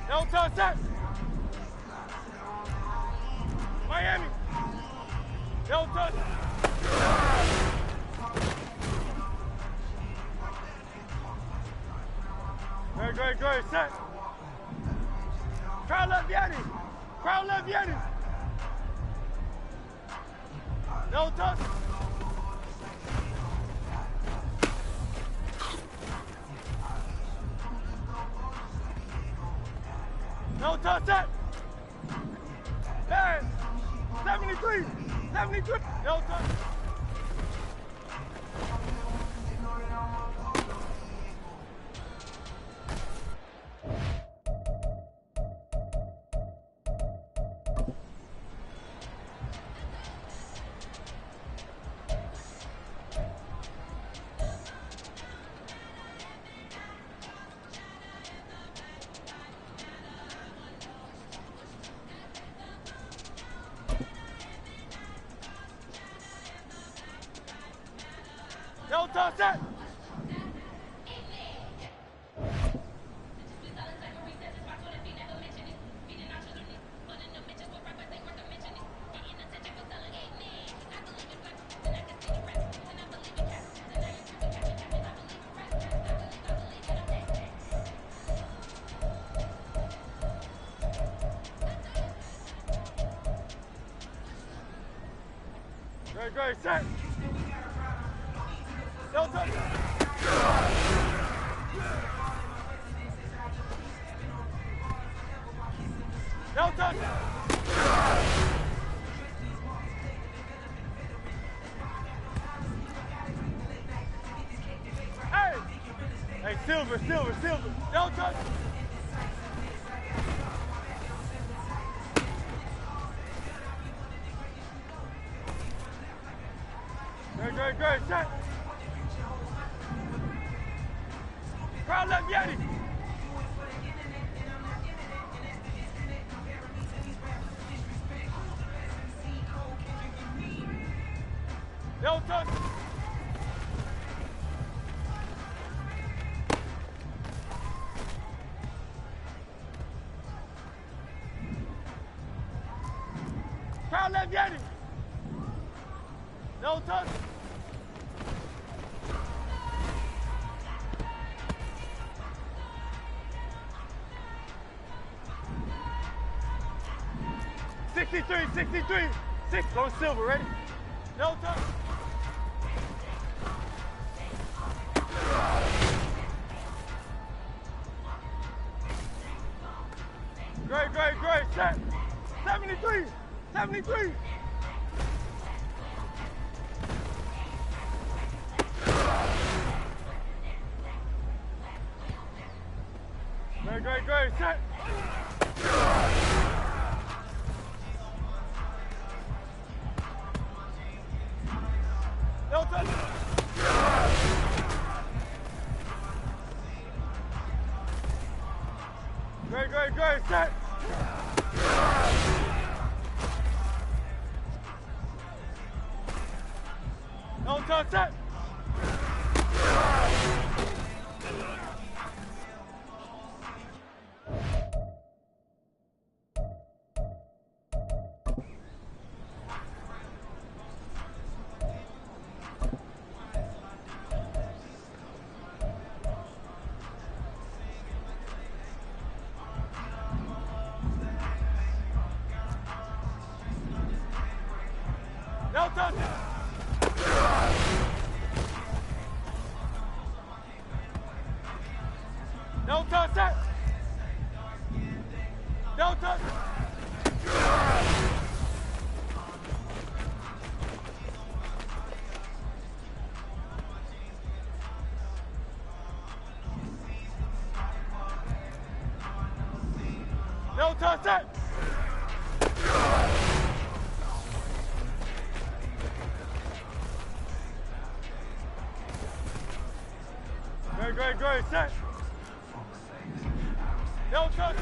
No touch that. Miami. No touch. Great. Set. Crowd left Yanni. Crowd left Yanni. No touch. No touch that. Hey, 73. No touch. No touch that. Great, set. No touch. No touch. Hey, silver. No touch. Great, set. Crowd left Yeti. No touch. Crowd left Yeti. No touch. Six, going silver, ready? No touch. Great, set. 73. Great, set. No touch. Great, set. No touch, set. No touch. No touch that. No touch. No touch that. Great, set. No touch.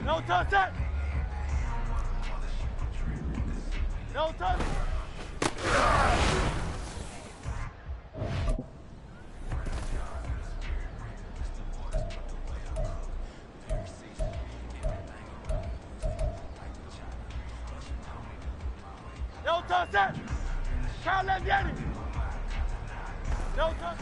No touch that. No touch. touch that. Crowd left Yeti. No touch.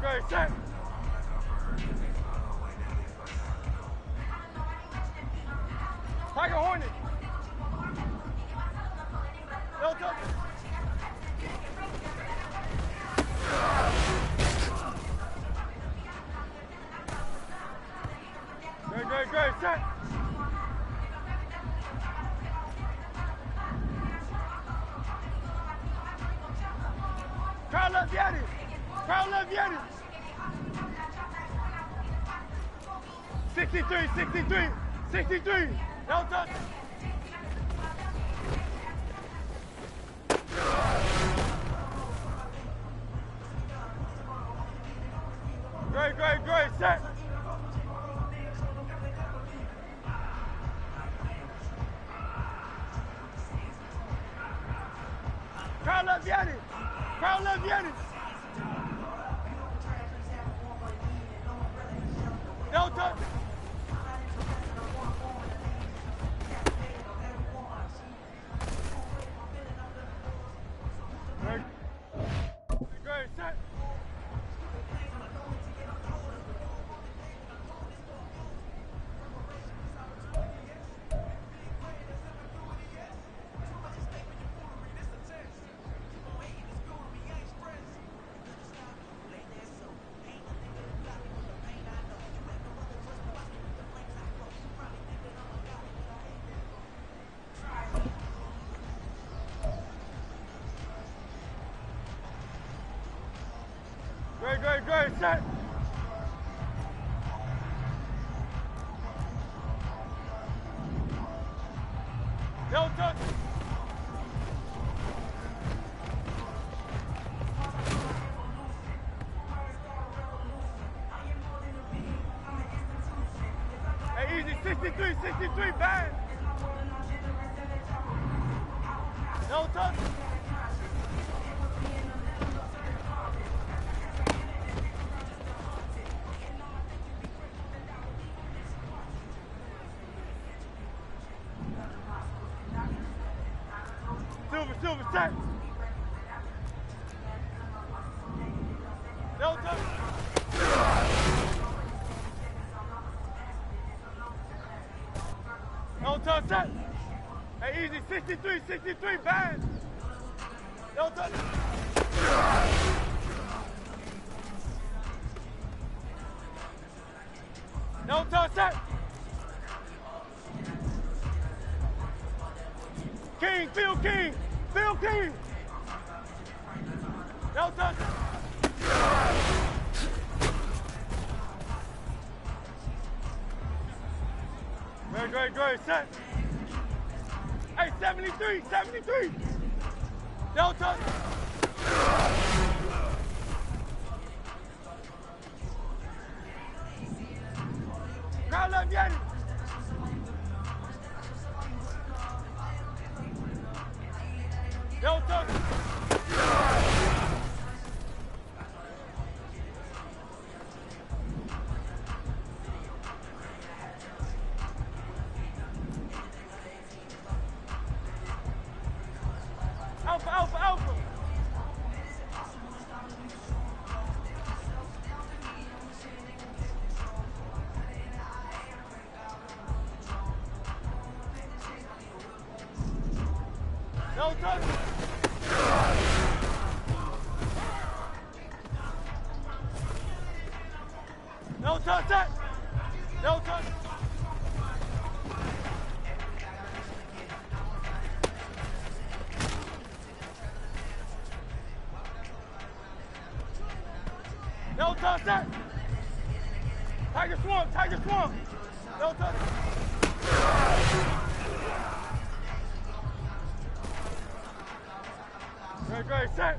Great, set. Tiger Hornet. No touch. Great, set. Crowd left Yeti. Crowd left Yeti. 63. No touch. Great, set. Crowd left Yeti. Crowd left Yeti. No touch. Great, set. Great, set. No touch. Hey, easy, 63, bang. No touch. Silver, set. No touch. No touch, set. Hey, easy, 63, bang. No touch. No touch, set. Phil King. No touch. Great, set. Hey, 73. No touch. Crowd left Yeti. No touch. Alpha. No touch. No touch that. No touch. No touch that. Tiger Swamp. No touch. Great, set.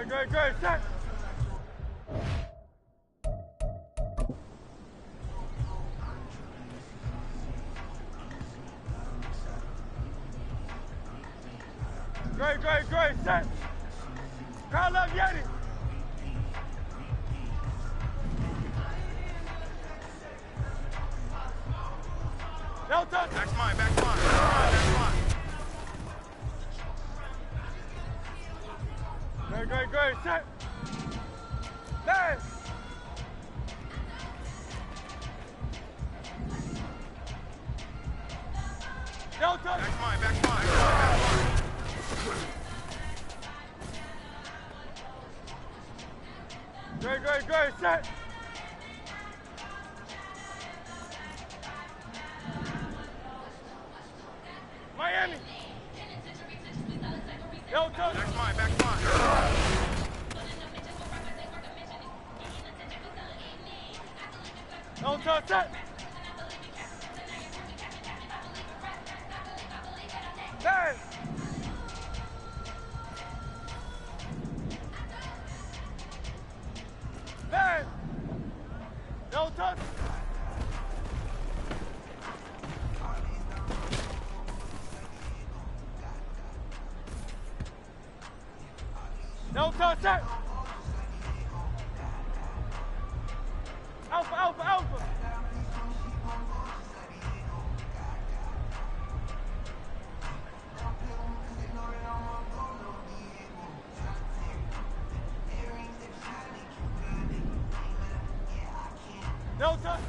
Good, set. Great, set. Crowd love Yeti. No touch. Back mine, back mine, back mine. Great, set. Dance. No touch. Back mine, back mine, back mine. Great, set. Miami. No touch. Back mine, back mine. No touch, set. Dance. Dance. No touch. No touch, set. Alpha. No touch.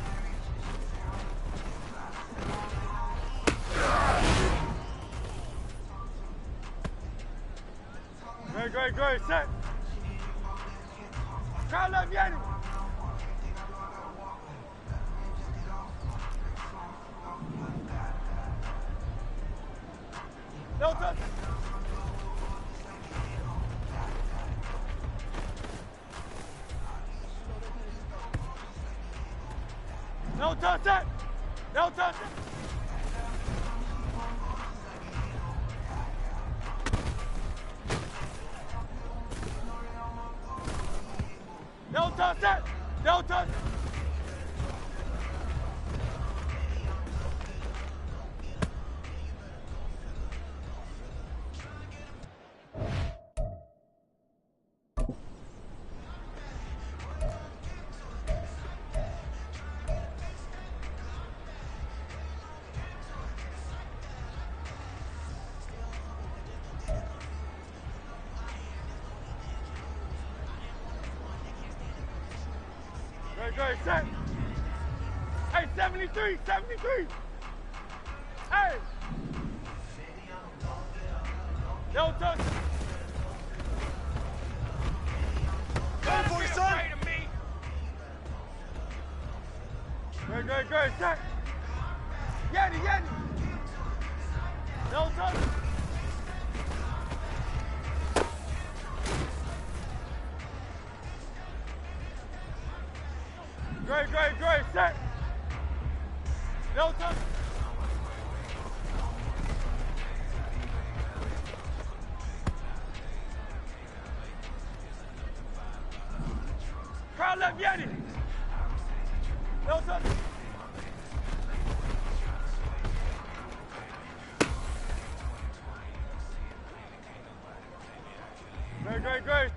Great, set. Crowd love Yeti. No touch. No touch, set. No touch. No touch, set. No touch. Great, set. Hey, 73. Hey. No touch. Go for it, son. Great, set. Yeti. No touch. Great, set. No touch. Crowd left Yeti. No touch. Great.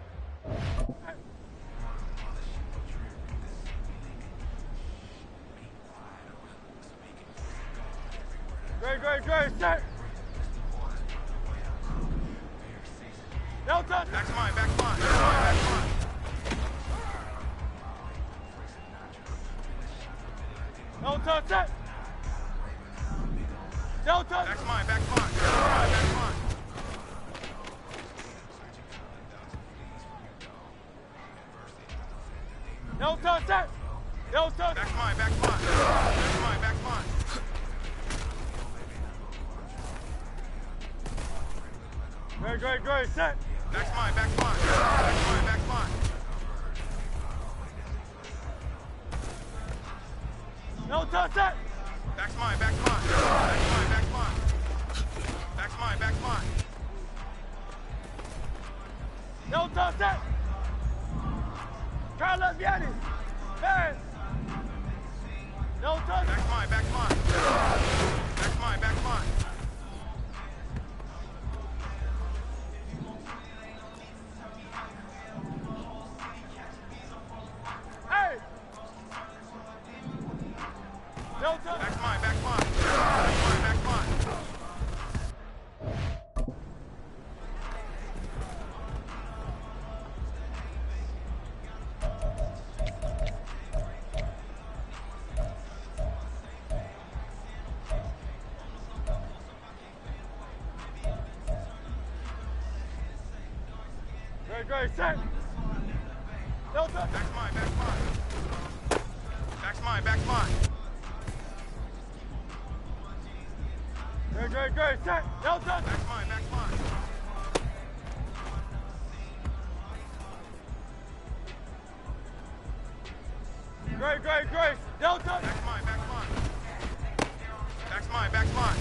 Great, set. No touch. Back mine, back mine. No touch, set. No touch. Back mine, back mine. No touch, set. No touch. Back mine. Great, set. Back mine. No touch, set. Back mine. No touch that. Carlos Vianney. Man. No touch. Back mine, back mine. Back mine, back mine. Hey. No touch. Back mine, back mine. Back mine, back mine. Great, set. No touch. Back mine, back mine. Back mine, back mine. Great, set. No touch. Back mine, back mine. Great. No touch. Back mine, back mine. Back mine, back mine.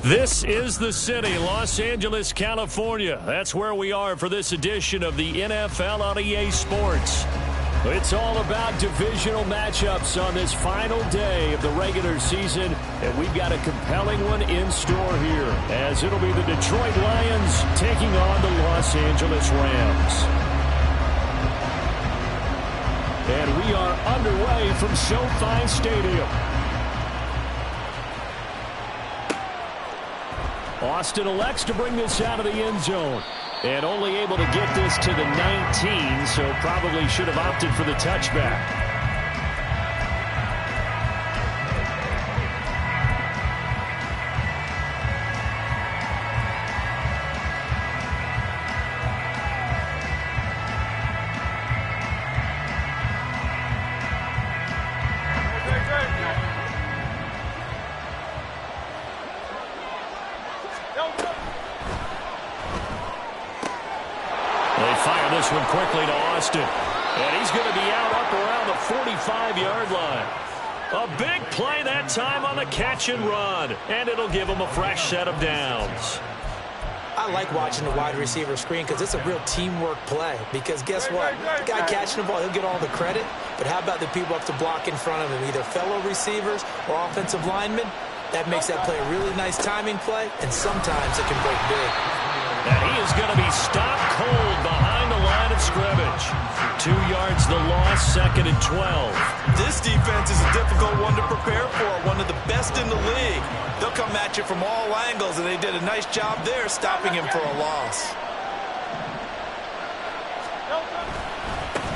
This is the city, Los Angeles, California. That's where we are for this edition of the NFL on EA Sports. It's all about divisional matchups on this final day of the regular season, and we've got a compelling one in store here, as it'll be the Detroit Lions taking on the Los Angeles Rams. And we are underway from SoFi Stadium. Austin elects to bring this out of the end zone. And only able to get this to the 19, so probably should have opted for the touchback. They fire this one quickly to Austin. And he's going to be out up around the 45-yard line. A big play that time on the catch and run. And it'll give him a fresh set of downs. I like watching the wide receiver screen because it's a real teamwork play. Because guess what? The guy catching the ball, he'll get all the credit. But how about the people up to block in front of him, either fellow receivers or offensive linemen? That makes that play a really nice timing play, and sometimes it can break big. And he is going to be stopped cold behind the line line of scrimmage. 2 yards the loss, 2nd and 12. This defense is a difficult one to prepare for, one of the best in the league. They'll come at you from all angles, and they did a nice job there stopping him for a loss.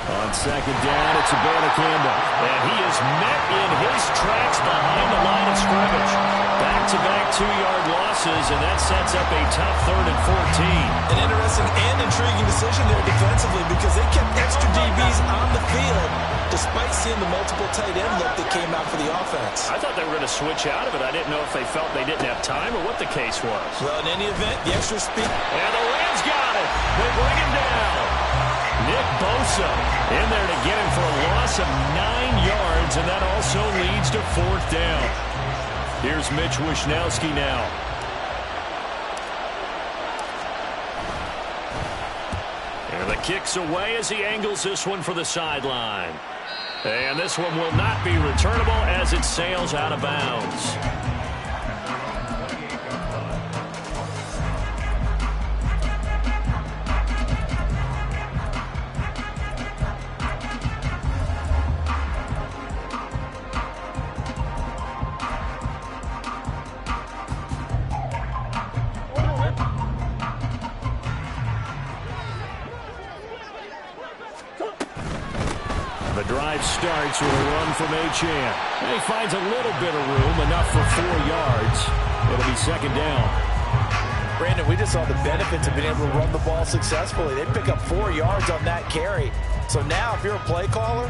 On 2nd down, it's Abanikanda. And he is met in his tracks behind the line of scrimmage. Back-to-back 2-yard losses, and that sets up a tough 3rd and 14. An interesting and intriguing decision there defensively because they kept extra DBs on the field despite seeing the multiple tight end look that came out for the offense. I thought they were going to switch out of it. I didn't know if they felt they didn't have time or what the case was. Well, in any event, the extra speed. And the Rams got it. They bring him down. Nick Bosa in there to get him for a loss of 9 yards, and that also leads to 4th down. Here's Mitch Wishnowsky now. And the kick's away as he angles this one for the sideline. And this one will not be returnable as it sails out of bounds. The drive starts with a run from Achane. And he finds a little bit of room, enough for 4 yards. It'll be 2nd down. Brandon, we just saw the benefits of being able to run the ball successfully. They pick up 4 yards on that carry. So now if you're a play caller,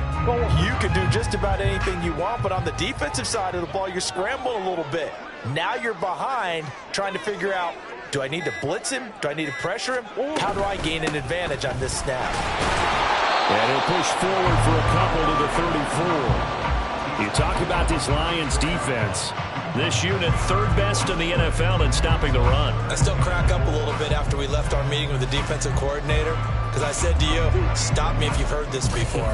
you can do just about anything you want. But on the defensive side of the ball, you're scrambling a little bit. Now you're behind trying to figure out, do I need to blitz him? Do I need to pressure him? How do I gain an advantage on this snap? And he'll push forward for a couple to the 34. You talk about this Lions defense. This unit 3rd best in the NFL in stopping the run. I still crack up a little bit after we left our meeting with the defensive coordinator because I said to you, stop me if you've heard this before.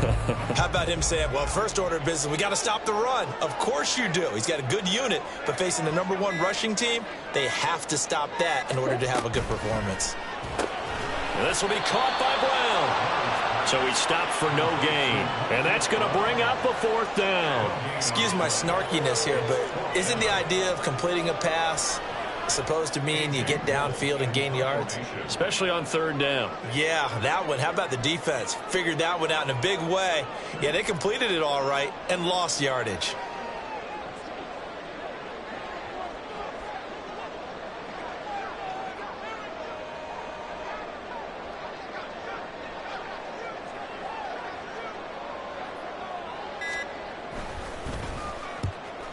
How about him saying, well, first order of business, we got to stop the run. Of course you do. He's got a good unit, but facing the #1 rushing team, they have to stop that in order to have a good performance. And this will be caught by Brown. So he stopped for no gain. And that's going to bring up a 4th down. Excuse my snarkiness here, but isn't the idea of completing a pass supposed to mean you get downfield and gain yards? Especially on 3rd down. Yeah, that one. How about the defense? Figured that one out in a big way. Yeah, they completed it all right and lost yardage.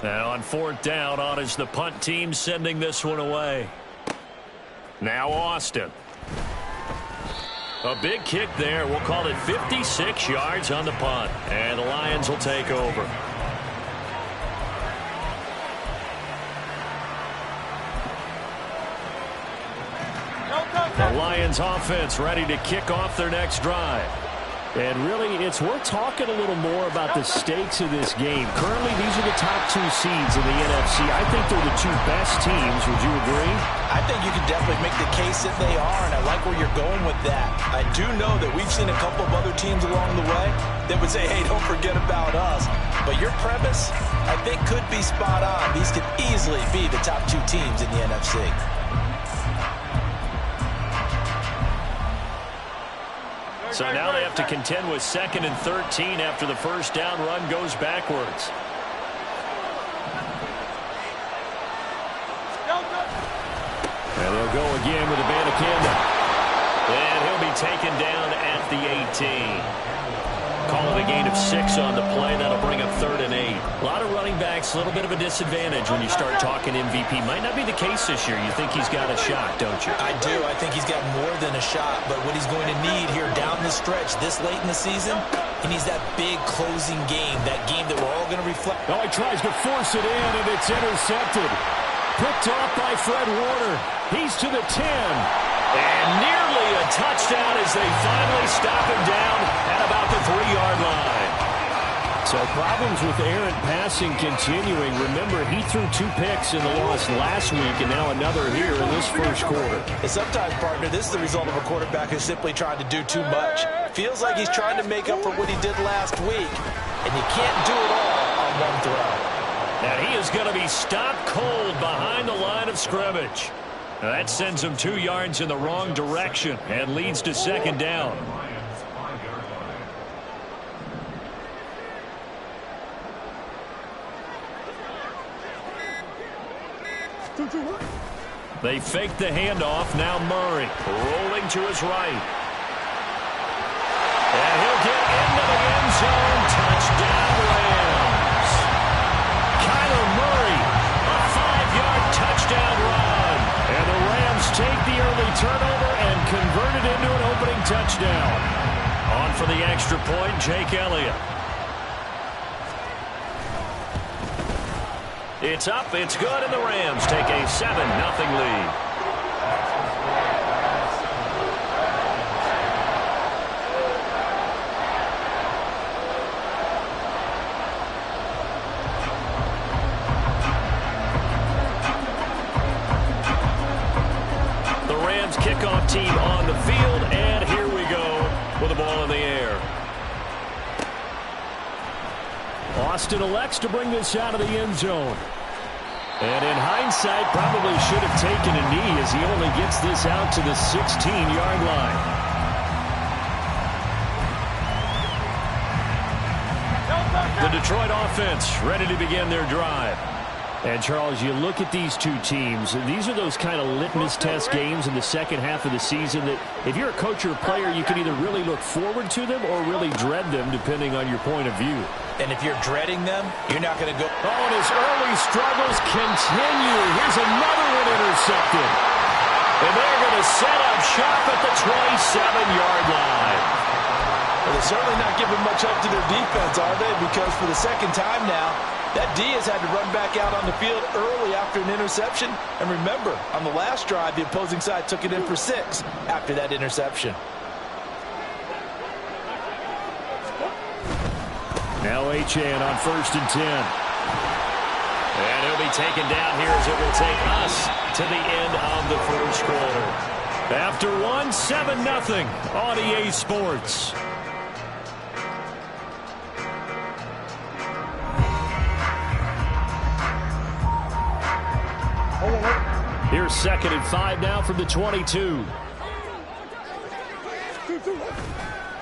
Now on 4th down, on is the punt team sending this one away. Now Austin. A big kick there. We'll call it 56 yards on the punt. And the Lions will take over. The Lions offense ready to kick off their next drive. And really, it's worth talking a little more about the stakes of this game. Currently, these are the top 2 seeds in the NFC. I think they're the 2 best teams. Would you agree? I think you can definitely make the case that they are, and I like where you're going with that. I do know that we've seen a couple of other teams along the way that would say, hey, don't forget about us. But your premise, I think, could be spot on. These could easily be the top 2 teams in the NFC. So now they have to contend with 2nd and 13 after the first down run goes backwards. And they'll go again with Abanikanda. And he'll be taken down at the 18. Call it a gain of 6 on the play. That'll bring up 3rd and 8. A lot of running backs, a little bit of a disadvantage when you start talking MVP. Might not be the case this year. You think he's got a shot, don't you? I do. I think he's got more than a shot. But what he's going to need here down the stretch this late in the season, he needs that big closing game, that game that we're all going to reflect. Oh, he tries to force it in, and it's intercepted. Picked off by Fred Warner. He's to the 10. And nearly a touchdown as they finally stop him down at about the 3-yard line. So problems with errant passing continuing. Remember, he threw 2 picks in the loss last week and now another here in this first quarter. And sometimes, partner, this is the result of a quarterback who's simply trying to do too much. Feels like he's trying to make up for what he did last week, and you can't do it all on one throw. And he is going to be stopped cold behind the line of scrimmage. Now that sends him 2 yards in the wrong direction and leads to second down. They fake the handoff. Now Murray rolling to his right. And he'll get into the end zone. Touchdown, Rams. Kyler Murray, a 5-yard touchdown run. And the Rams take the early turnover and convert it into an opening touchdown. On for the extra point, Jake Elliott. It's up, it's good, and the Rams take a 7-0 lead. The Rams kickoff team on the field, and here we go with the ball in the air. Austin elects to bring this out of the end zone. And in hindsight, probably should have taken a knee as he only gets this out to the 16-yard line. The Detroit offense ready to begin their drive. And, Charles, you look at these two teams, these are those kind of litmus test games in the second half of the season that if you're a coach or a player, you can either really look forward to them or really dread them, depending on your point of view. And if you're dreading them, you're not going to go. Oh, and his early struggles continue. Here's another one intercepted. And they're going to set up shop at the 27-yard line. Well, they're certainly not giving much up to their defense, are they? Because for the second time now, that D has had to run back out on the field early after an interception. And remember, on the last drive, the opposing side took it in for 6 after that interception. Now Achane on 1st and 10. And he'll be taken down here as it will take us to the end of the first quarter. After one, 7-0 on EA Sports. Here's 2nd and 5 now from the 22.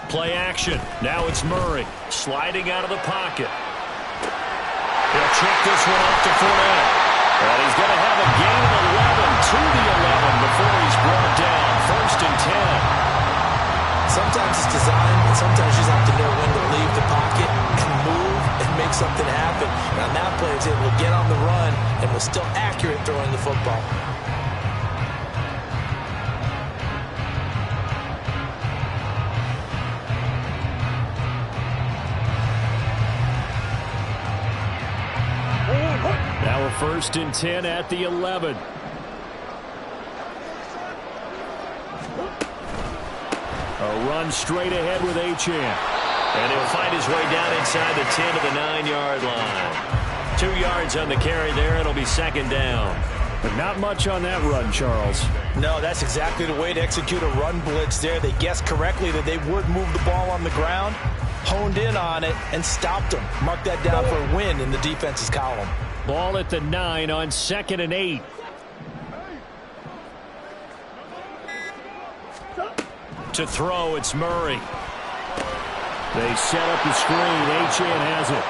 Play action. Now it's Murray sliding out of the pocket. He'll check this one off to Fournette. And he's going to have a gain of 11 to the 11 before he's brought down. 1st and 10. Sometimes it's designed, and sometimes you just have to know when to leave the pocket and move and make something happen. And on that play, he was able to get on the run and was still accurate throwing the football. Now a 1st and 10 at the 11. A run straight ahead with Achane. And he'll find his way down inside the 10 to the 9-yard line. 2 yards on the carry there. It'll be 2nd down. But not much on that run, Charles. No, that's exactly the way to execute a run blitz there. They guessed correctly that they would move the ball on the ground, honed in on it, and stopped them. Mark that down for a win in the defense's column. Ball at the 9 on 2nd and 8. To throw, it's Murray. They set up the screen. Achane has it.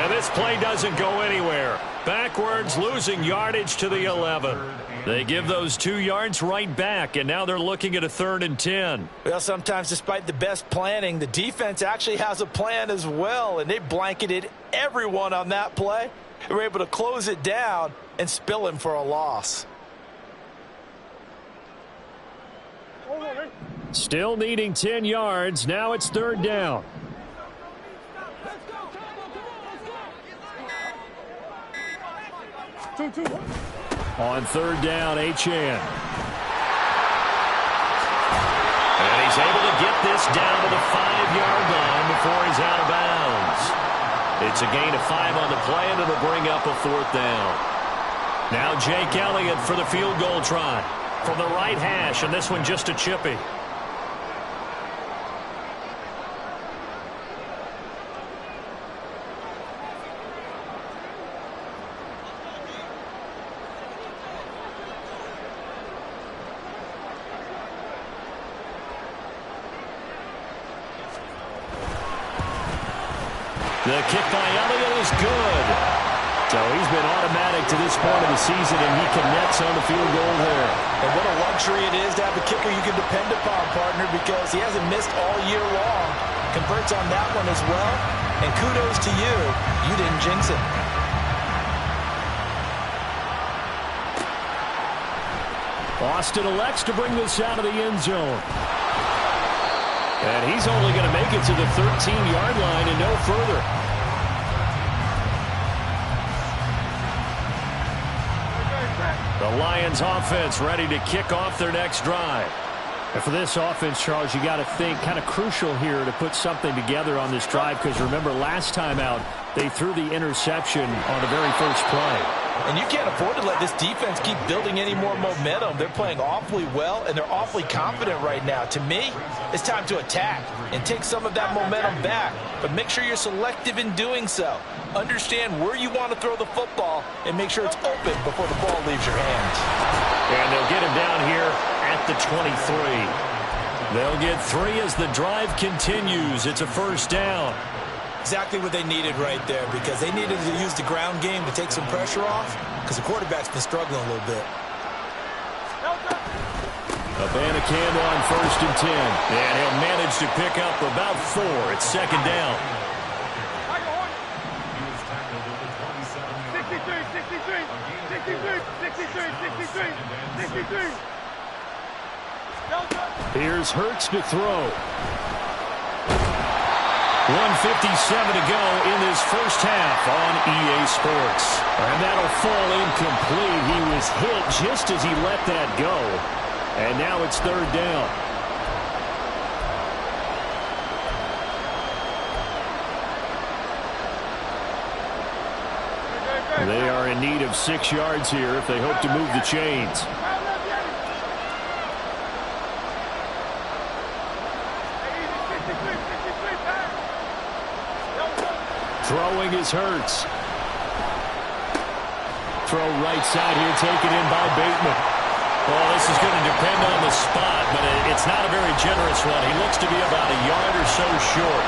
And this play doesn't go anywhere. Backwards, losing yardage to the 11. They give those 2 yards right back, and now they're looking at a 3rd and 10. Well, sometimes despite the best planning, the defense actually has a plan as well, and they blanketed everyone on that play. They were able to close it down and spill him for a loss. Still needing 10 yards. Now it's 3rd down. On 3rd down, Achane. And he's able to get this down to the 5-yard line before he's out of bounds. It's a gain of 5 on the play, and it'll bring up a 4th down. Now Jake Elliott for the field goal try from the right hash, and this one just a chippy. The kick by Elliott is good. So he's been automatic to this point of the season, and he connects on the field goal there. And what a luxury it is to have a kicker you can depend upon, partner, because he hasn't missed all year long. Converts on that one as well. And kudos to you. You didn't jinx it. Austin elects to bring this out of the end zone. And he's only going to make it to the 13-yard line and no further. The Lions offense ready to kick off their next drive. And for this offense, Charles, you got to think kind of crucial here to put something together on this drive, because remember last time out they threw the interception on the very first play. And you can't afford to let this defense keep building any more momentum. They're playing awfully well, and they're awfully confident right now. To me, it's time to attack and take some of that momentum back. But make sure you're selective in doing so. Understand where you want to throw the football and make sure it's open before the ball leaves your hands. And they'll get him down here at the 23. They'll get 3 as the drive continues. It's a first down. Exactly what they needed right there, because they needed to use the ground game to take some pressure off, because the quarterback's been struggling a little bit. Abanikanda on 1st and 10. And he'll manage to pick up about 4. It's second down. 63. Here's Hurts to throw. 1:57 to go in this first half on EA Sports. And that'll fall incomplete. He was hit just as he let that go. And now it's 3rd down. They are in need of 6 yards here if they hope to move the chains. Throwing is Hurts. Throw right side here, taken in by Bateman. Well, this is going to depend on the spot, but it's not a very generous one. He looks to be about a yard or so short.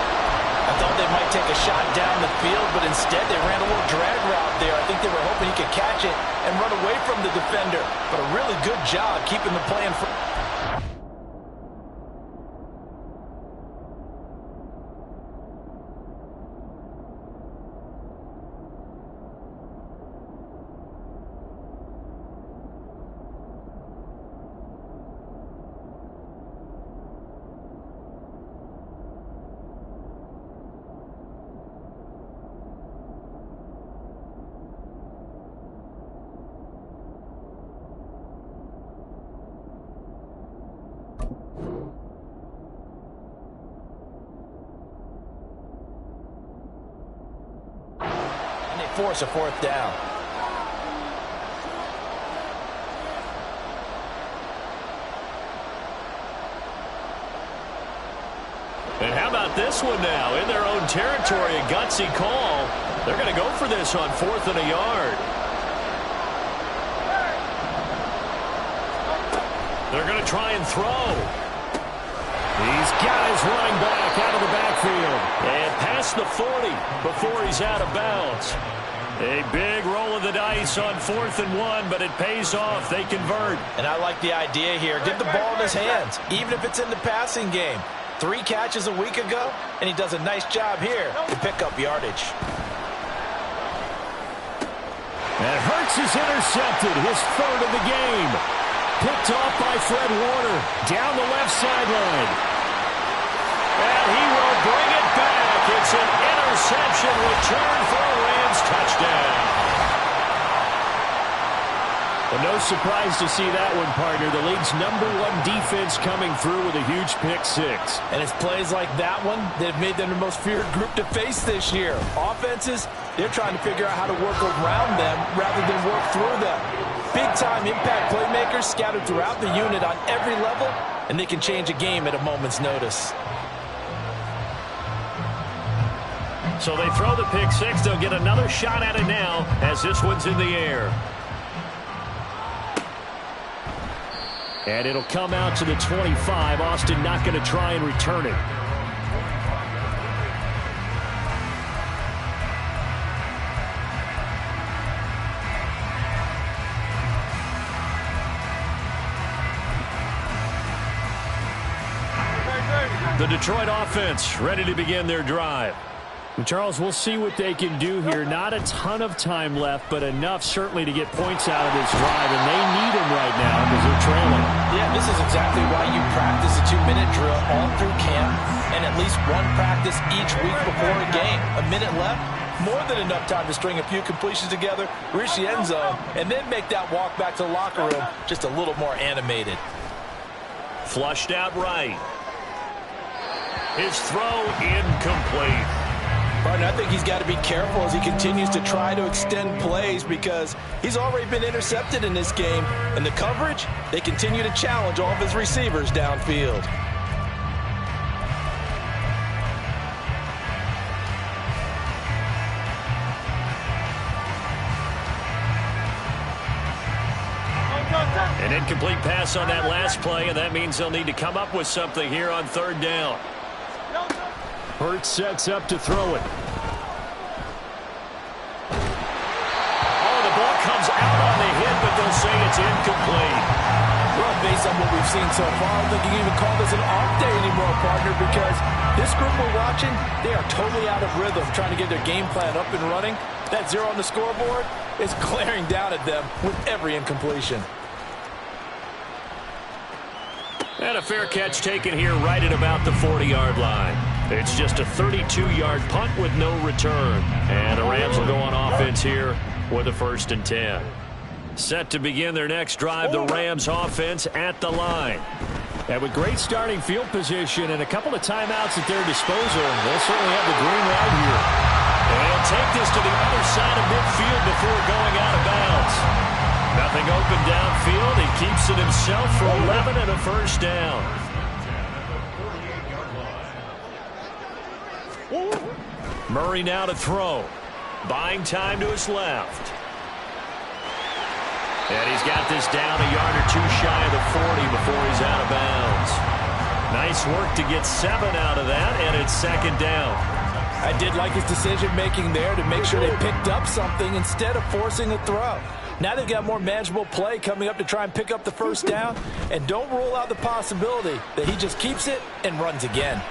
I thought they might take a shot down the field, but instead they ran a little drag route there. I think they were hoping he could catch it and run away from the defender. But a really good job keeping the play in front. Force a 4th down. And how about this one now? In their own territory, a gutsy call. They're going to go for this on 4th and a yard. They're going to try and throw. He's got his running back out of the backfield. And past the 40 before he's out of bounds. A big roll of the dice on 4th and 1, but it pays off. They convert. And I like the idea here. Get the ball in his hands, even if it's in the passing game. 3 catches a week ago, and he does a nice job here to pick up yardage. And Hurts is intercepted, his 3rd of the game. Picked off by Fred Warner down the left sideline. And he will bring it back. It's an interception return for a Rams touchdown. Well, no surprise to see that one, partner. The league's #1 defense coming through with a huge pick 6. And it's plays like that one that have made them the most feared group to face this year. Offenses, they're trying to figure out how to work around them rather than work through them. Big-time impact playmakers scattered throughout the unit on every level, and they can change a game at a moment's notice. So they throw the pick 6. They'll get another shot at it now as this one's in the air. And it'll come out to the 25. Austin not going to try and return it. The Detroit offense ready to begin their drive. And Charles, we'll see what they can do here. Not a ton of time left, but enough certainly to get points out of this drive, and they need them right now because they're trailing. Yeah, this is exactly why you practice a 2-minute drill all through camp and at least one practice each week before a game. A minute left, more than enough time to string a few completions together, reach the end zone, and then make that walk back to the locker room just a little more animated. Flushed out right. His throw incomplete. Partner, I think he's got to be careful as he continues to try to extend plays because he's already been intercepted in this game. And the coverage, they continue to challenge all of his receivers downfield. An incomplete pass on that last play, and that means they'll need to come up with something here on third down. Hurts sets up to throw it. Oh, the ball comes out on the hit, but they'll say it's incomplete. Well, based on what we've seen so far, I don't think you can even call this an off day anymore, partner, because this group we're watching, they are totally out of rhythm, trying to get their game plan up and running. That zero on the scoreboard is glaring down at them with every incompletion. And a fair catch taken here right at about the 40-yard line. It's just a 32-yard punt with no return. And the Rams will go on offense here with a 1st and 10. Set to begin their next drive, the Rams offense at the line. And with great starting field position and a couple of timeouts at their disposal, they'll certainly have the green light here. And he'll take this to the other side of midfield before going out of bounds. Nothing open downfield. He keeps it himself for 11 and a 1st down. Murray now to throw. Buying time to his left. And he's got this down a yard or two shy of the 40 before he's out of bounds. Nice work to get 7 out of that, and it's 2nd down. I did like his decision-making there to make sure they picked up something instead of forcing a throw. Now they've got more manageable play coming up to try and pick up the 1st down, and don't rule out the possibility that he just keeps it and runs again.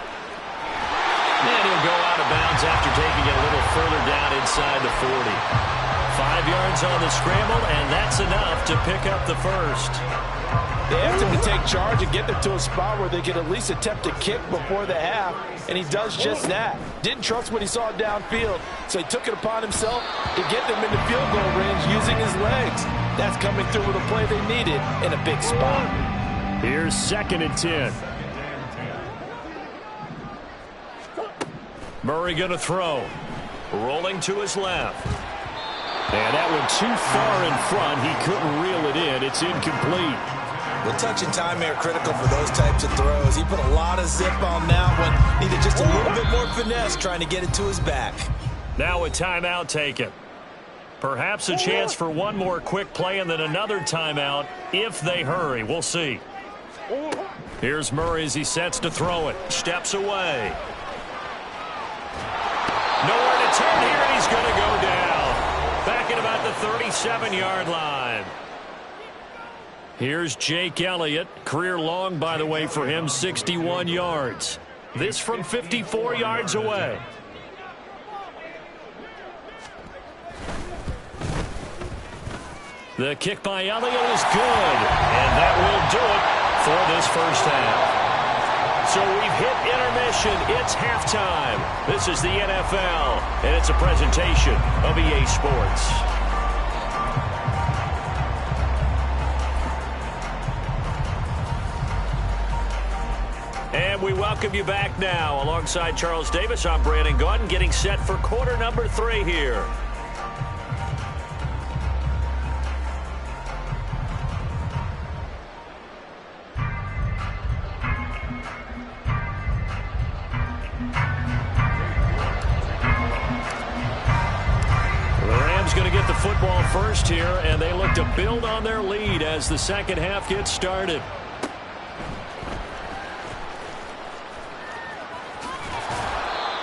And he'll go out of bounds after taking it a little further down inside the 40. 5 yards on the scramble, and that's enough to pick up the 1st. They asked him to take charge and get them to a spot where they could at least attempt a kick before the half, and he does just that. Didn't trust what he saw downfield, so he took it upon himself to get them into field goal range using his legs. That's coming through with a play they needed in a big spot. Here's 2nd and 10. Murray going to throw. Rolling to his left. And that one too far in front. He couldn't reel it in. It's incomplete. The touch and time are critical for those types of throws. He put a lot of zip on that one. Needed just a little bit more finesse trying to get it to his back. Now a timeout taken. Perhaps a chance for one more quick play and then another timeout if they hurry. We'll see. Here's Murray as he sets to throw it. Steps away. Nowhere to turn here, and he's going to go down. Back at about the 37-yard line. Here's Jake Elliott. Career long, by the way, for him, 61 yards. This from 54 yards away. The kick by Elliott is good, and that will do it for this 1st half. So we've hit intermission. It's halftime. This is the NFL, and it's a presentation of EA Sports. And we welcome you back now. Alongside Charles Davis, I'm Brandon Gaudin, getting set for quarter number 3 here. Going to get the football first here, and they look to build on their lead as the 2nd half gets started.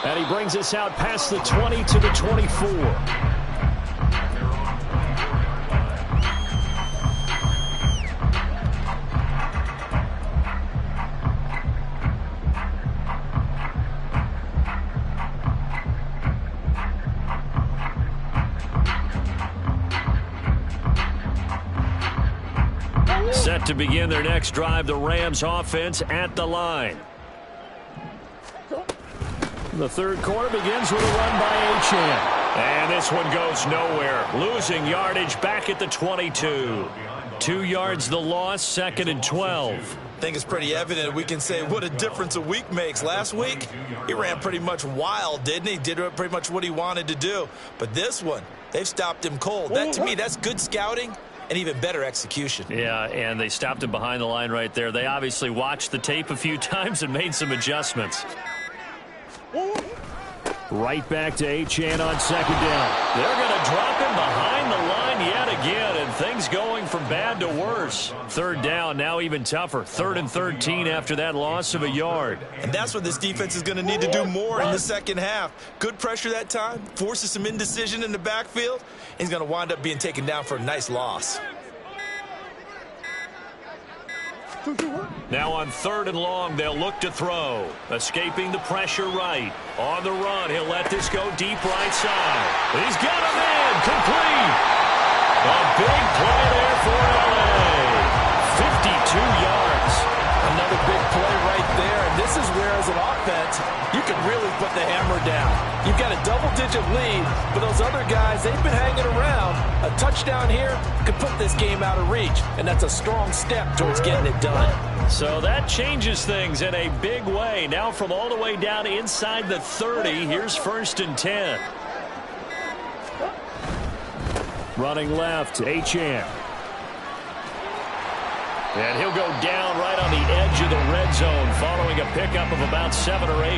And he brings us out past the 20 to the 24. Set to begin their next drive, the Rams offense at the line. The third quarter begins with a run by Achane. And this one goes nowhere. Losing yardage back at the 22. 2 yards the loss, 2nd and 12. I think it's pretty evident we can say what a difference a week makes. Last week, he ran pretty much wild, didn't he? Did pretty much what he wanted to do. But this one, they've stopped him cold. That, to me, that's good scouting and even better execution. Yeah, and they stopped him behind the line right there. They obviously watched the tape a few times and made some adjustments. Right back to Achane on 2nd down. They're going to drop him behind the line yet again, and things going from bad to worse. 3rd down, now even tougher. 3rd and 13 after that loss of a yard. And that's what this defense is going to need to do more in the second half. Good pressure that time, forces some indecision in the backfield. He's going to wind up being taken down for a nice loss. Now on 3rd and long, they'll look to throw. Escaping the pressure right. On the run, he'll let this go deep right side. He's got a man, complete. A big play there for L.A. 52 yards. Another big play right there, and this is where, as an offense, you can really put the hammer down. You've got a double-digit lead, but those other guys, they've been hanging around. A touchdown here could put this game out of reach, and that's a strong step towards getting it done. So that changes things in a big way. Now from all the way down inside the 30, here's 1st and 10. Running left, Achane. And he'll go down right on the edge of the red zone following a pickup of about 7 or 8.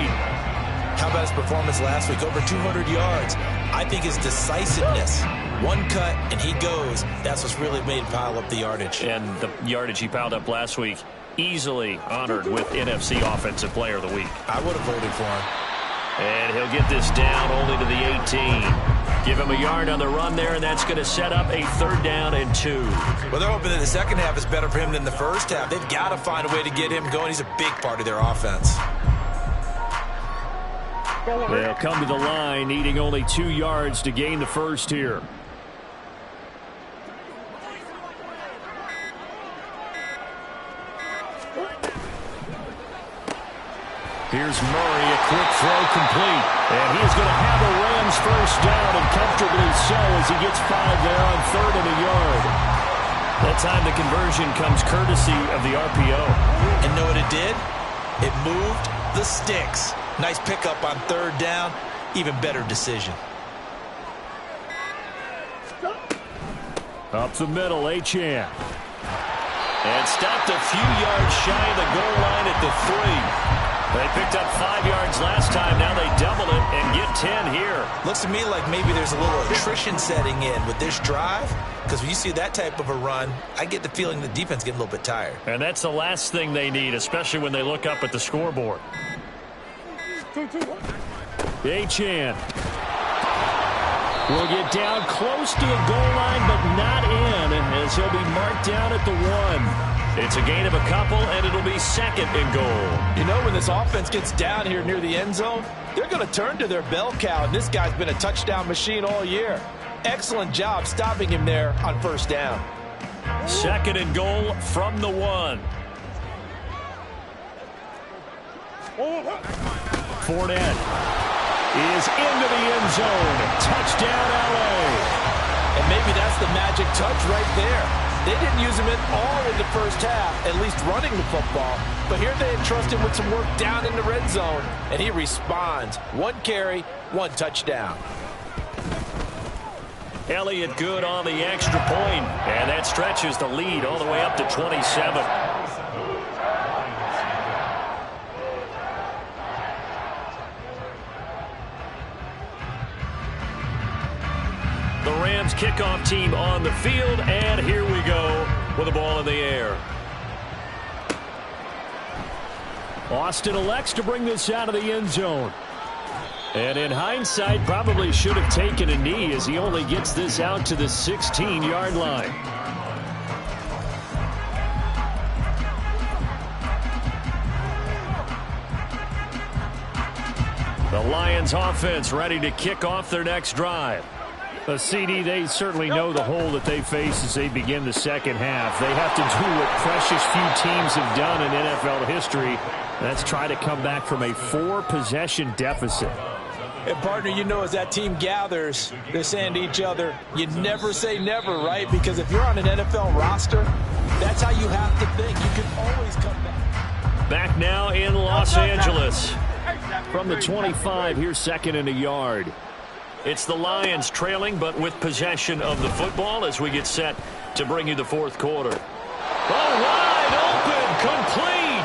How about his performance last week? Over 200 yards. I think his decisiveness. One cut, and he goes. That's what's really made him pile up the yardage. And the yardage he piled up last week, easily honored with NFC Offensive Player of the Week. I would have voted for him. And he'll get this down only to the 18. Give him a yard on the run there, and that's going to set up a 3rd down and 2. Well, they're hoping that the second half is better for him than the first half. They've got to find a way to get him going. He's a big part of their offense. They'll come to the line, needing only 2 yards to gain the first here. Here's Murray, a quick throw complete. And he's going to have a Rams first down, and comfortably so as he gets 5 there on 3rd and a yard. That time the conversion comes courtesy of the RPO. And know what it did? It moved the sticks. Nice pickup on 3rd down. Even better decision. Up the middle, Achane. And stopped a few yards shy of the goal line at the 3. They picked up 5 yards last time. Now they double it and get 10 here. Looks to me like maybe there's a little attrition setting in with this drive. Because when you see that type of a run, I get the feeling the defense getting a little bit tired. And that's the last thing they need, especially when they look up at the scoreboard. Achane will get down close to the goal line, but not in, as he'll be marked down at the 1. It's a gain of a couple, and it'll be 2nd and goal. You know, when this offense gets down here near the end zone, they're going to turn to their bell cow, and this guy's been a touchdown machine all year. Excellent job stopping him there on 1st down. 2nd and goal from the 1. Fournette is into the end zone. Touchdown, L.A. And maybe that's the magic touch right there. They didn't use him at all in the first half, at least running the football. But here they entrust him with some work down in the red zone, and he responds. 1 carry, 1 touchdown. Elliott good on the extra point, and that stretches the lead all the way up to 27. The Rams kickoff team on the field, and here we go with the ball in the air. Austin elects to bring this out of the end zone. And in hindsight, probably should have taken a knee as he only gets this out to the 16-yard line. The Lions offense ready to kick off their next drive. CD, they certainly know the hole that they face as they begin the second half. They have to do what precious few teams have done in NFL history. That's try to come back from a 4-possession deficit. And, partner, you know, as that team gathers, they're saying to each other, you never say never, right? Because if you're on an NFL roster, that's how you have to think. You can always come back. Back now in Los Angeles. From the 25, here's second and a yard. It's the Lions trailing, but with possession of the football as we get set to bring you the fourth quarter. Oh, wide open, complete.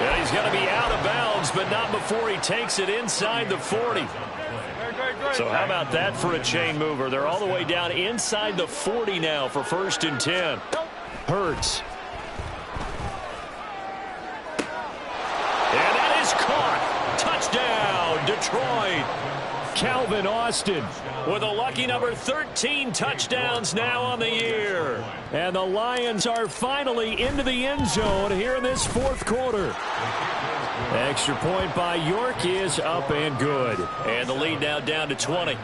And he's going to be out of bounds, but not before he takes it inside the 40. So how about that for a chain mover? They're all the way down inside the 40 now for 1st and 10. Hurts. And that is caught. Touchdown, Detroit. Calvin Austin with a lucky number 13 touchdowns now on the year. And the Lions are finally into the end zone here in this fourth quarter. Extra point by York is up and good. And the lead now down to 20.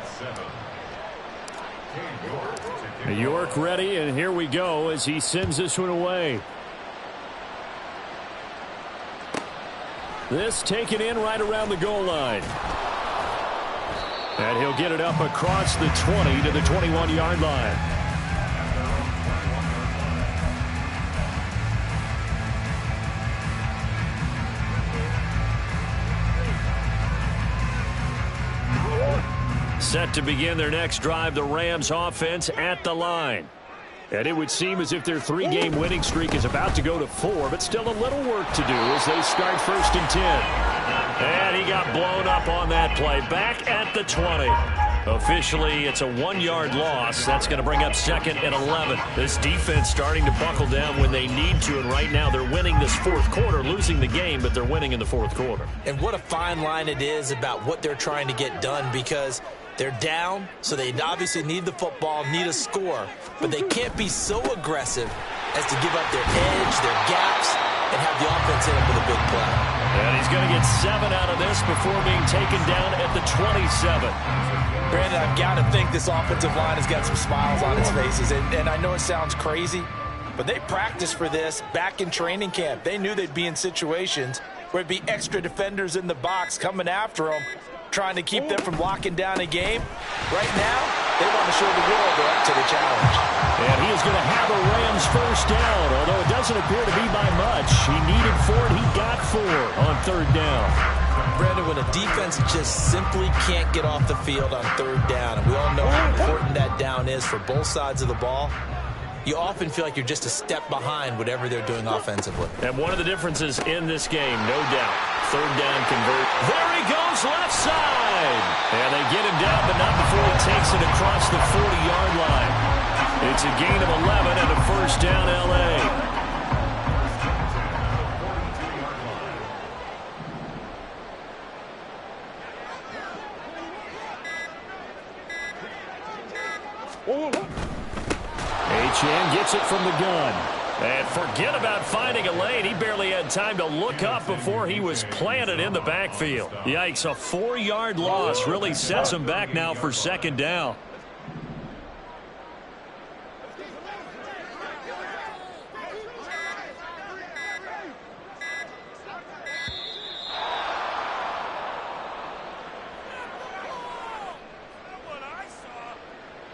York ready, and here we go as he sends this one away. This taken in right around the goal line. And he'll get it up across the 20 to the 21-yard line. Set to begin their next drive, the Rams offense at the line. And it would seem as if their 3-game winning streak is about to go to 4, but still a little work to do as they start 1st and 10. And he got blown up on that play. Back at the 20. Officially, it's a 1-yard loss. That's going to bring up 2nd and 11. This defense starting to buckle down when they need to, and right now they're winning this fourth quarter, losing the game, but they're winning in the fourth quarter. And what a fine line it is about what they're trying to get done, because they're down, so they obviously need the football, need a score, but they can't be so aggressive as to give up their edge, their gaps, and have the offense hit them with a big play. And he's going to get 7 out of this before being taken down at the 27. Brandon, I've got to think this offensive line has got some smiles on its faces. And I know it sounds crazy, but they practiced for this back in training camp. They knew they'd be in situations where it'd be extra defenders in the box coming after them, trying to keep them from locking down a game. Right now, they want to show the world they're up to the challenge. And he is going to have a Rams first down, although it doesn't appear to be by much. He needed 4, and he got 4 on 3rd down. Brandon, when a defense just simply can't get off the field on 3rd down, and we all know how important that down is for both sides of the ball, you often feel like you're just a step behind whatever they're doing offensively. And one of the differences in this game, no doubt, 3rd down convert. There he goes, left side. And they get him down, but not before he takes it across the 40-yard line. It's a gain of 11 and a first down, L.A. Achane gets it from the gun. And forget about finding a lane. He barely had time to look up before he was planted in the backfield. Yikes, a 4-yard loss really sets him back now for 2nd down.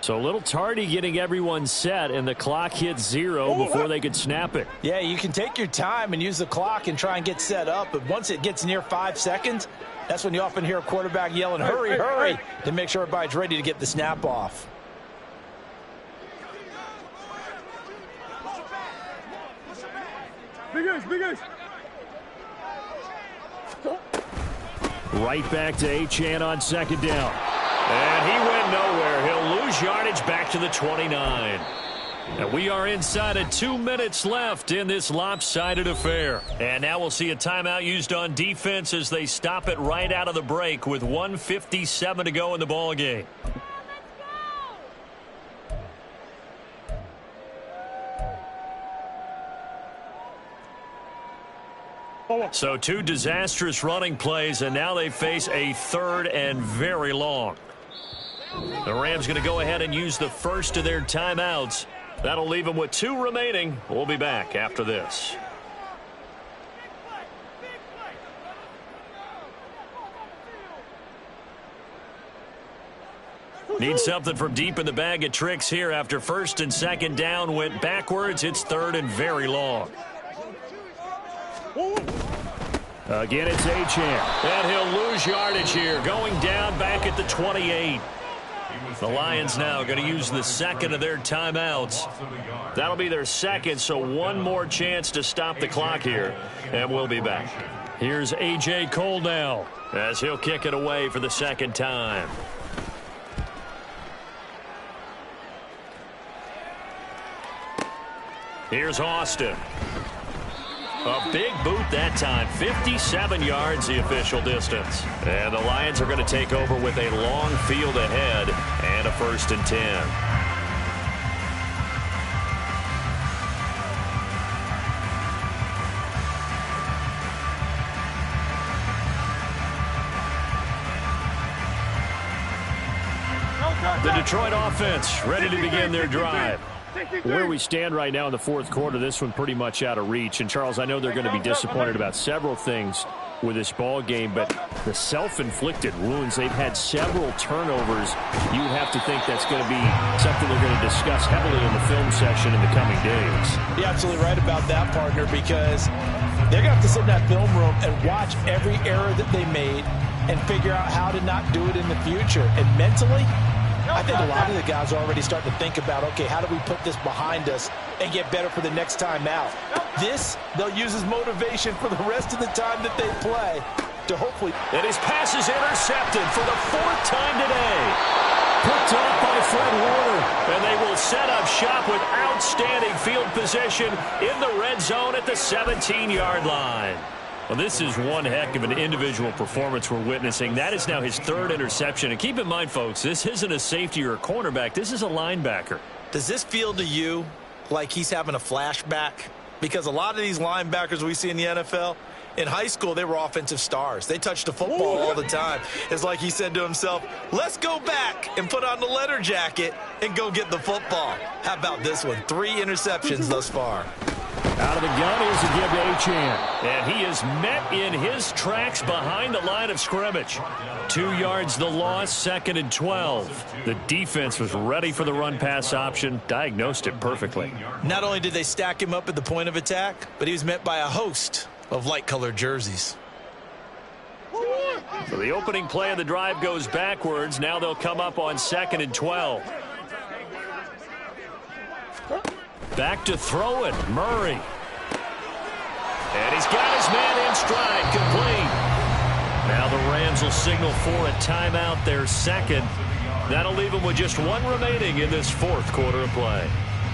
So a little tardy getting everyone set, and the clock hits 0 before they could snap it. Yeah, you can take your time and use the clock and try and get set up, but once it gets near 5 seconds, that's when you often hear a quarterback yelling, hurry, hurry, to make sure everybody's ready to get the snap off. Right back to Achane on 2nd down. And he went nowhere. He'll lose yardage back to the 29. And we are inside of 2 minutes left in this lopsided affair. And now we'll see a timeout used on defense as they stop it right out of the break with 1:57 to go in the ball game. So 2 disastrous running plays, and now they face a 3rd and very long. The Rams going to go ahead and use the first of their timeouts. That'll leave them with 2 remaining. We'll be back after this. Need something from deep in the bag of tricks here after first and second down went backwards. It's third and very long. Again, it's Achane. And he'll lose yardage here, going down back at the 28. The Lions now going to use the second of their timeouts. That'll be their second, so one more chance to stop the clock here, and we'll be back. Here's A.J. Cole now as he'll kick it away for the second time. Here's Austin. A big boot that time. 57 yards the official distance. And the Lions are going to take over with a long field ahead and a 1st and 10. The Detroit offense ready to begin their drive. Where we stand right now in the fourth quarter, this one pretty much out of reach. And, Charles, I know they're going to be disappointed about several things with this ball game, but the self-inflicted wounds, they've had several turnovers. You would have to think that's going to be something they're going to discuss heavily in the film session in the coming days. You're absolutely right about that, partner, because they're going to have to sit in that film room and watch every error that they made and figure out how to not do it in the future. And mentally, I think a lot of the guys are already starting to think about, okay, how do we put this behind us and get better for the next time out? This, they'll use as motivation for the rest of the time that they play to hopefully... And his pass is intercepted for the 4th time today. Picked off by Fred Warner. And they will set up shop with outstanding field position in the red zone at the 17-yard line. Well, this is one heck of an individual performance we're witnessing. That is now his 3rd interception. And keep in mind, folks, this isn't a safety or a cornerback. This is a linebacker. Does this feel to you like he's having a flashback? Because a lot of these linebackers we see in the NFL, in high school, they were offensive stars. They touched the football all the time. It's like he said to himself, let's go back and put on the leather jacket and go get the football. How about this one? 3 interceptions thus far. Out of the gun, here's a give to Achane. And he is met in his tracks behind the line of scrimmage. 2 yards the loss, 2nd and 12. The defense was ready for the run-pass option, diagnosed it perfectly. Not only did they stack him up at the point of attack, but he was met by a host of light-colored jerseys. So the opening play of the drive goes backwards. Now they'll come up on 2nd and 12. Back to throw it, Murray. And he's got his man in stride, complete. Now the Rams will signal for a timeout, their second. That'll leave them with just 1 remaining in this 4th quarter of play.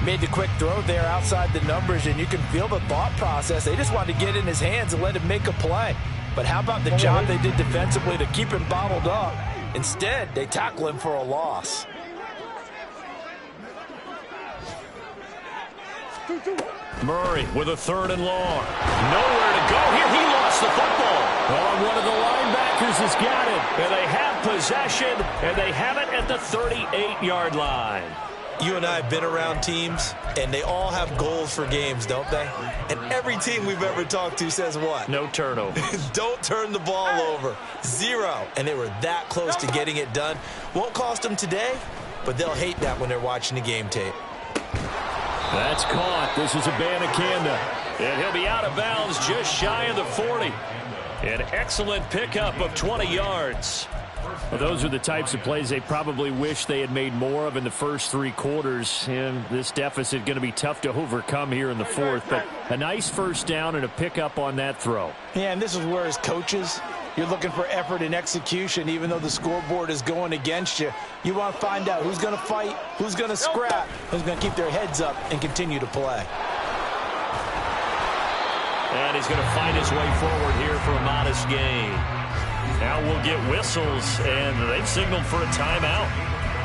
Made the quick throw there outside the numbers, and you can feel the thought process. They just wanted to get in his hands and let him make a play. But how about the job they did defensively to keep him bottled up? Instead, they tackle him for a loss. Murray with a 3rd and long. Nowhere to go here. He lost the football. Oh, one of the linebackers has got it. And they have possession, and they have it at the 38-yard line. You and I have been around teams, and they all have goals for games, don't they? And every team we've ever talked to says what? No turnovers. Don't turn the ball over. 0. And they were that close to getting it done. Won't cost them today, but they'll hate that when they're watching the game tape. That's caught. This is Abanikanda. And he'll be out of bounds just shy of the 40. An excellent pickup of 20 yards. Well, those are the types of plays they probably wish they had made more of in the first 3 quarters. And this deficit going to be tough to overcome here in the 4th. But a nice first down and a pickup on that throw. Yeah, and this is where as coaches, you're looking for effort and execution, even though the scoreboard is going against you. You want to find out who's going to fight, who's going to scrap, who's going to keep their heads up and continue to play. And he's going to fight his way forward here for a modest gain. Now we'll get whistles, and they've signaled for a timeout.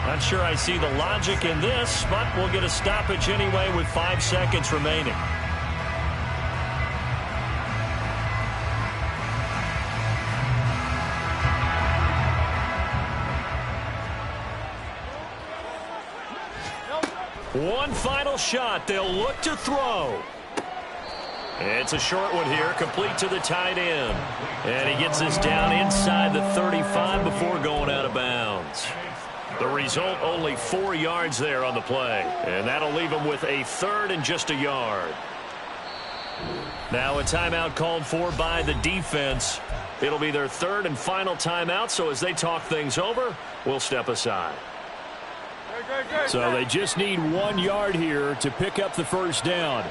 Not sure I see the logic in this, but we'll get a stoppage anyway with 5 seconds remaining. One final shot. They'll look to throw. It's a short one here, complete to the tight end. And he gets this down inside the 35 before going out of bounds. The result, only 4 yards there on the play. And that'll leave him with a third and just a yard. Now a timeout called for by the defense. It'll be their third and final timeout, so as they talk things over, we'll step aside. So they just need 1 yard here to pick up the first down.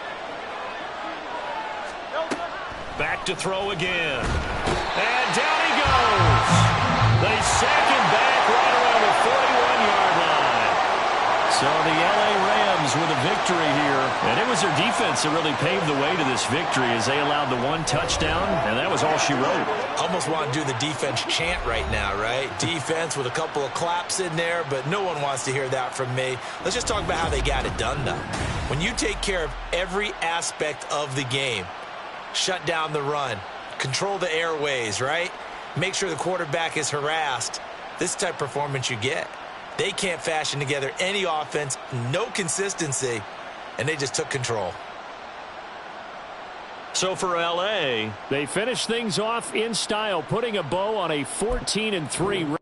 Back to throw again. And down he goes. They sack him back right around the 41-yard line. So the L.A. Rams with a victory here. And it was their defense that really paved the way to this victory as they allowed the 1 touchdown, and that was all she wrote. Almost want to do the defense chant right now, right? Defense with a couple of claps in there, but no one wants to hear that from me. Let's just talk about how they got it done, though. When you take care of every aspect of the game, shut down the run, control the airways, right? Make sure the quarterback is harassed. This type of performance you get. They can't fashion together any offense, no consistency, and they just took control. So for L.A., they finish things off in style, putting a bow on a 14-3